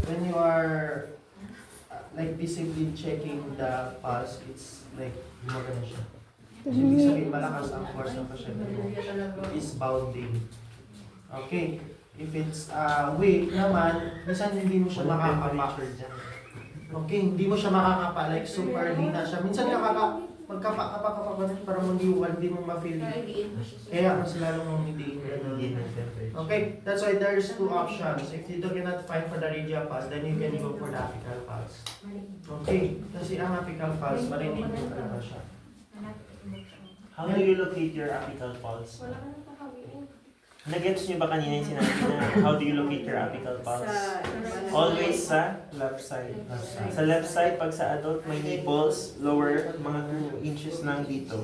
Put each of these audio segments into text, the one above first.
when you are like visibly checking the pulse, it's like gumagana siya. So, ibig sabihin, malakas ang force ng pasyente mo. It is bounding. Okay. If it's weak naman, minsan hindi mo siya makakapa. Okay, hindi mo siya makakapa. Like super hina siya. Minsan magkapa-kapa para hindi mo ma-feel. Kaya mas lalo mong hindi. Okay, that's why there's two options. If you cannot find for the radial pulse, then you can go for the apical pulse. Okay, kasi ang apical pulse, marinig mo talaga siya. How do you locate your apical pulse? Nag-gets niyo ba kanina yung sinabi na how do you locate your apical pulse? Always sa left side. Sa left side, pag sa adult, may nipples, lower, mga 2 inches lang dito.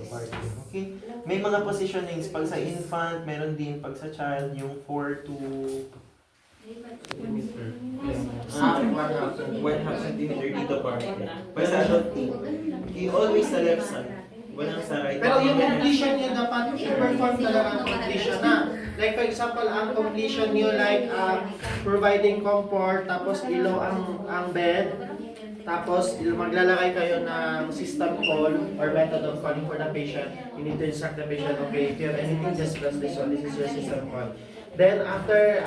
Okay? May mga positionings. Pag sa infant, meron din. Pag sa child, yung 4 to 1.5 centimeter dito par. Pag sa adult, okay, always sa left side. Walang sa right. Pero yung completion niyo dapat i-perform talaga ang completion na. Like for example, ang completion niyo like providing comfort, tapos ilaw ang bed, tapos maglalagay kayo ng system call or method of calling for the patient. You need to instruct the patient, okay, if you have anything, just press this one. This is your system call. Then after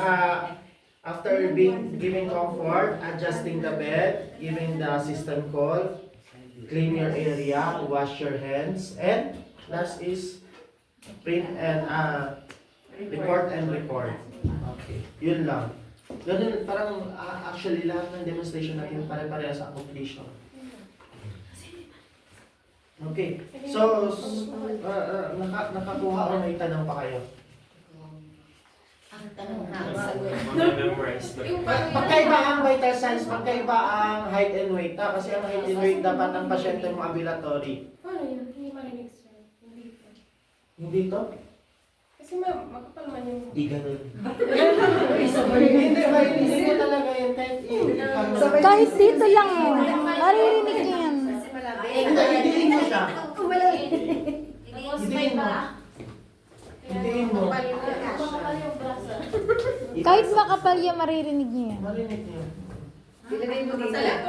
giving comfort, adjusting the bed, giving the system call, clean your area, wash your hands, and last is print and report and report. Okay, yun lang. Ganun, parang actually lahat ng demonstration natin pare-parehas sa completion. Okay, so nakakuha o may tanong pa kayo? Ang tanong na, Mag-memorize lang. Magkaiba ang vital signs, magkaiba ang height and weight. Kasi ang height and weight dapat ang pasyente mo ambulatory. Paano yun? Hindi marinig, sir. Hindi po. Hindi to? Kasi makapal man yung... Iganon. Hindi, marinig mo talaga yun. Kahit dito lang, naririnig niyo yan. kasi malaki. Hindi, hindi mo siya. Hindi mo. Hindi mo. Makapal yung braso. Kahit makapal yan, maririnig niyo yan. Marinig niyo. Ilagay mo dito. Sa left or